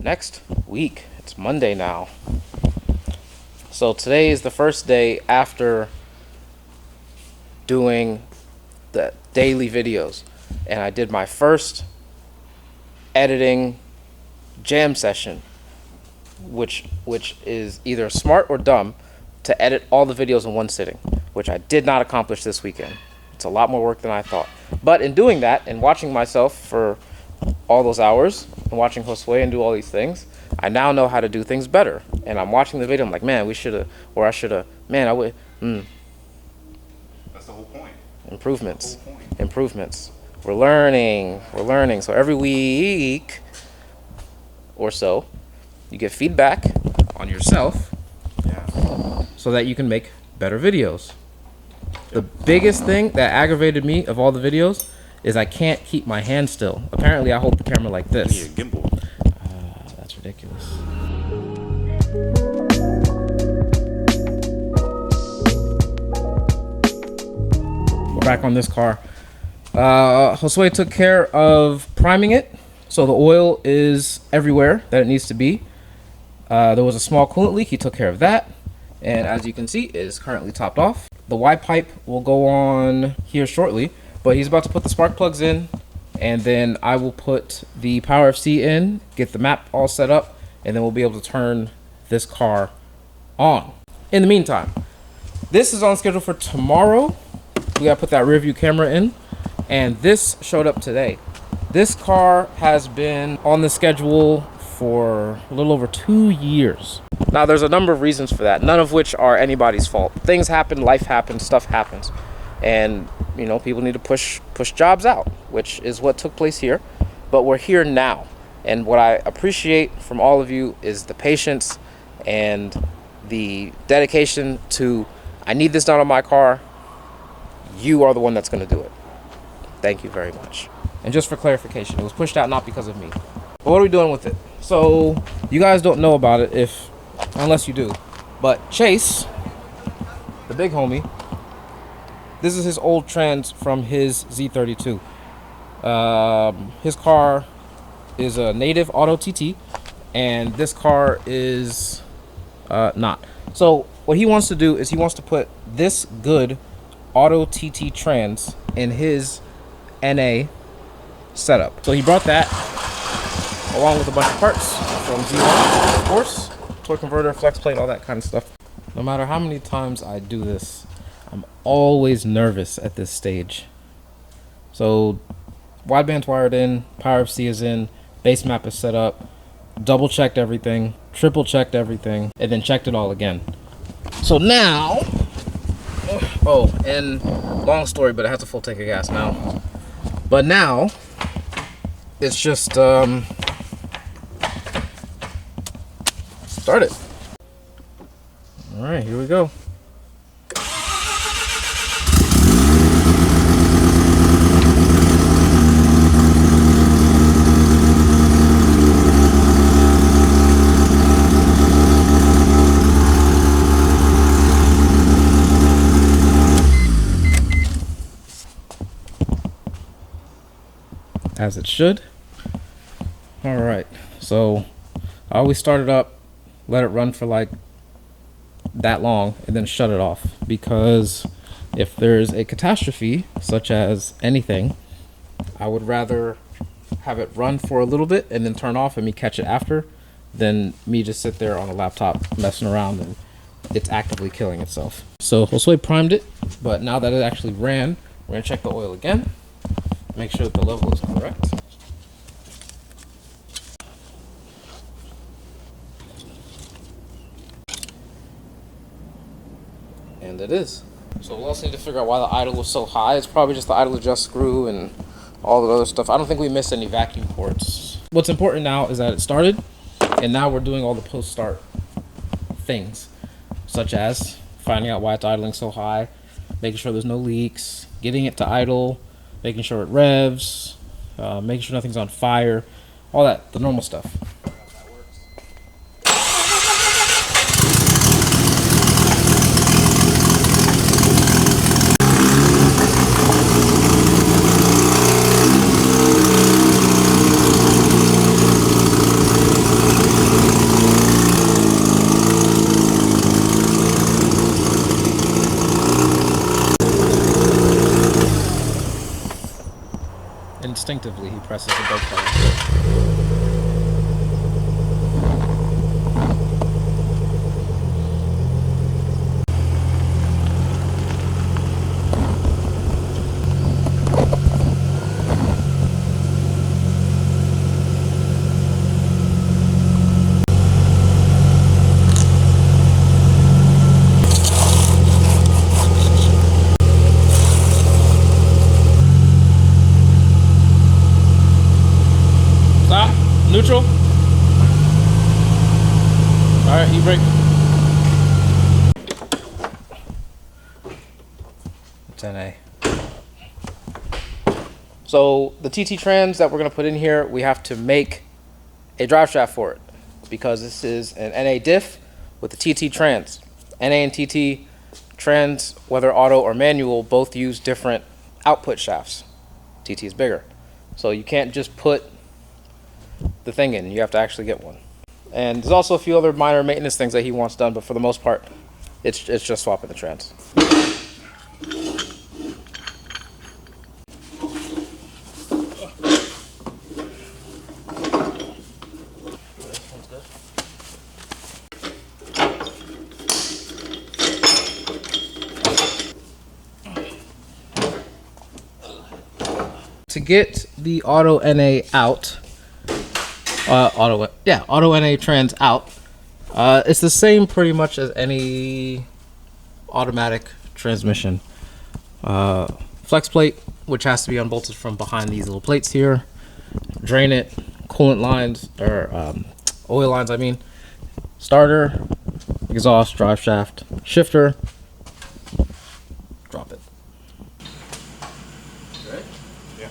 next week. It's Monday now. So today is the first day after doing the daily videos, and I did my first editing jam session, which is either smart or dumb, to edit all the videos in one sitting, which I did not accomplish this weekend. It's a lot more work than I thought. But in doing that and watching myself for all those hours and watching Josue and do all these things, I now know how to do things better. And I'm watching the video, I'm like, man, we should have, or I should have, man, I would. That's the whole point. Improvements. Improvements. We're learning. So every week or so, you get feedback on yourself, so that you can make better videos. The biggest thing that aggravated me of all the videos is I can't keep my hand still. Apparently I hold the camera like this. You need a gimbal. That's ridiculous. We're back on this car. Josue took care of priming it, so the oil is everywhere that it needs to be. There was a small coolant leak. He took care of that, and as you can see, it is currently topped off. The Y pipe will go on here shortly, but he's about to put the spark plugs in, and then I will put the Power FC in, get the map all set up, and then we'll be able to turn this car on. In the meantime, this is on schedule for tomorrow. We gotta put that rear view camera in, and this showed up today. This car has been on the schedule for a little over 2 years. Now, there's a number of reasons for that, none of which are anybody's fault. Things happen, life happens, stuff happens. And, you know, people need to push jobs out, which is what took place here. But we're here now. And what I appreciate from all of you is the patience and the dedication to, I need this done on my car. You are the one that's going to do it. Thank you very much. And just for clarification, it was pushed out not because of me. But what are we doing with it? So you guys don't know about it unless you do. But Chase, the big homie, this is his old trans from his Z32. His car is a native auto TT, and this car is not. So what he wants to do is he wants to put this good auto TT trans in his NA setup. So he brought that along with a bunch of parts from Z1, of course, torque converter, flex plate, all that kind of stuff. No matter how many times I do this, I'm always nervous at this stage. So wideband's wired in, Power FC is in, base map is set up, double checked everything, triple checked everything, and then checked it all again. So now, oh, and long story, but it has a full tank of gas now. But now, it's just, start it. All right, here we go. As it should. All right, so I always start it up, let it run for like that long, and then shut it off, because if there's a catastrophe such as anything, I would rather have it run for a little bit and then turn off and me catch it after than me just sit there on a laptop messing around and it's actively killing itself. So Josue primed it, but now that it actually ran, we're gonna check the oil again, make sure that the level is correct. And it is. So we'll also need to figure out why the idle was so high. It's probably just the idle adjust screw and all the other stuff. I don't think we missed any vacuum ports. What's important now is that it started, and now we're doing all the post-start things, such as finding out why it's idling so high, making sure there's no leaks, getting it to idle, making sure it revs, making sure nothing's on fire, all that, the normal stuff. instinctively he presses the brake pedal. Neutral. All right, e-brake. It's NA. So the TT trans that we're gonna put in here, we have to make a drive shaft for it because this is an NA diff with the TT trans. NA and TT trans, whether auto or manual, both use different output shafts. TT is bigger. So you can't just put the thing in, you have to actually get one. And there's also a few other minor maintenance things that he wants done, but for the most part, it's just swapping the trans. To get the auto NA out, auto NA trans out, it's the same pretty much as any automatic transmission. Flex plate, which has to be unbolted from behind these little plates here. Drain it, coolant lines, or oil lines I mean. Starter, exhaust, drive shaft, shifter. Drop it. Right? Yeah.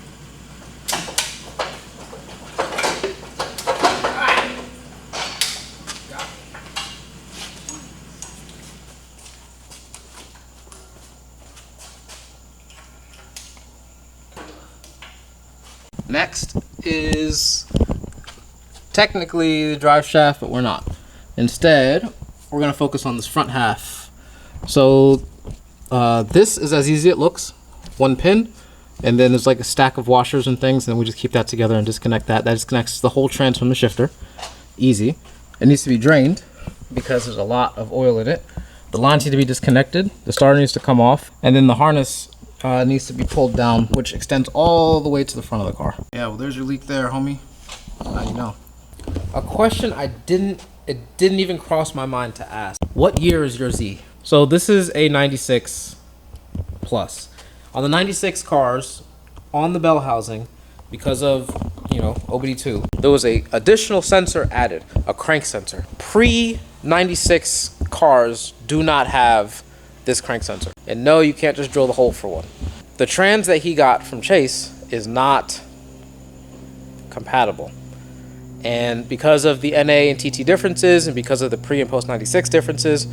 Next is technically the drive shaft, but we're not. Instead, we're going to focus on this front half. So this is as easy as it looks. One pin, and then there's like a stack of washers and things, and we just keep that together and disconnect that. That disconnects the whole trans from the shifter. Easy. It needs to be drained because there's a lot of oil in it. The lines need to be disconnected. The starter needs to come off, and then the harness needs to be pulled down, which extends all the way to the front of the car. Yeah, well, there's your leak there, homie. Now you know. A question it didn't even cross my mind to ask. What year is your Z? So this is a 96 plus. On the 96 cars, on the bell housing, because of, OBD2, there was a additional sensor added, a crank sensor. Pre-96 cars do not have this crank sensor. And no, you can't just drill the hole for one. The trans that he got from Chase is not compatible. And because of the NA and TT differences, and because of the pre and post 96 differences,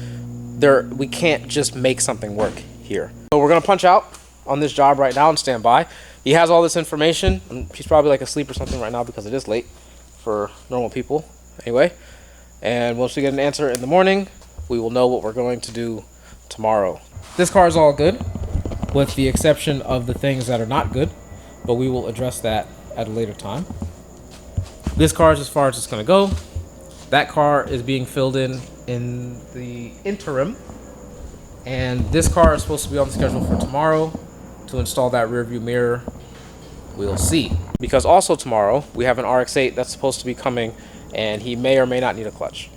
we can't just make something work here. So we're gonna punch out on this job right now and stand by. He has all this information. He's probably like asleep or something right now because it is late for normal people anyway. And once we get an answer in the morning, we will know what we're going to do tomorrow. This car is all good, with the exception of the things that are not good, but we will address that at a later time. This car is as far as it's gonna go. That car is being filled in the interim, and this car is supposed to be on the schedule for tomorrow to install that rear view mirror. We'll see. Because also tomorrow we have an RX-8 that's supposed to be coming, and he may or may not need a clutch,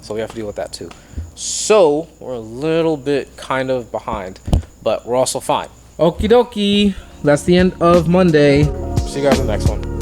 so we have to deal with that too. So we're a little bit kind of behind, but we're also fine. Okie dokie, that's the end of Monday. See you guys in the next one.